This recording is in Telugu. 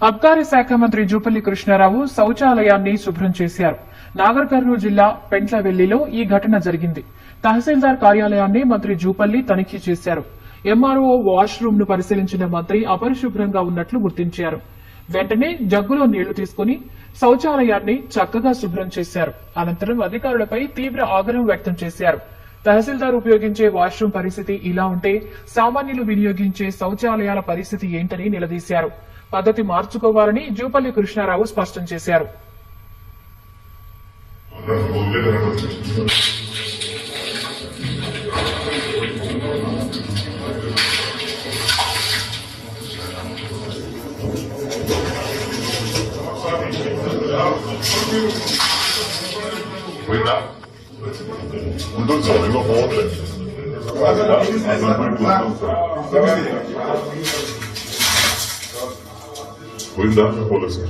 అబ్కారీ శాఖ మంత్రి జూపల్లి కృష్ణారావు శౌచాలయాన్ని శుభ్రం చేశారు. నాగర్ కర్నూలు జిల్లా పెంట్లవెల్లిలో ఈ ఘటన జరిగింది. తహసీల్దార్ కార్యాలయాన్ని మంత్రి జూపల్లి తనిఖీ చేశారు. ఎంఆర్ఓ వాష్రూమ్ ను పరిశీలించిన మంత్రి అపరిశుభ్రంగా ఉన్నట్లు గుర్తించారు. వెంటనే జగ్గులో నీళ్లు తీసుకుని శౌచాలయాన్ని చక్కగా శుభ్రం చేశారు. అనంతరం అధికారులపై తీవ్ర ఆగ్రహం వ్యక్తం చేశారు. తహసీల్దార్ ఉపయోగించే వాష్రూమ్ పరిస్థితి ఇలా ఉంటే సామాన్యులు వినియోగించే శౌచాలయాల పరిస్థితి ఏంటని నిలదీశారు. పద్ధతి మార్చుకోవాలని జూపల్లి కృష్ణారావు స్పష్టం చేశారు. పోయిందా పోలీసు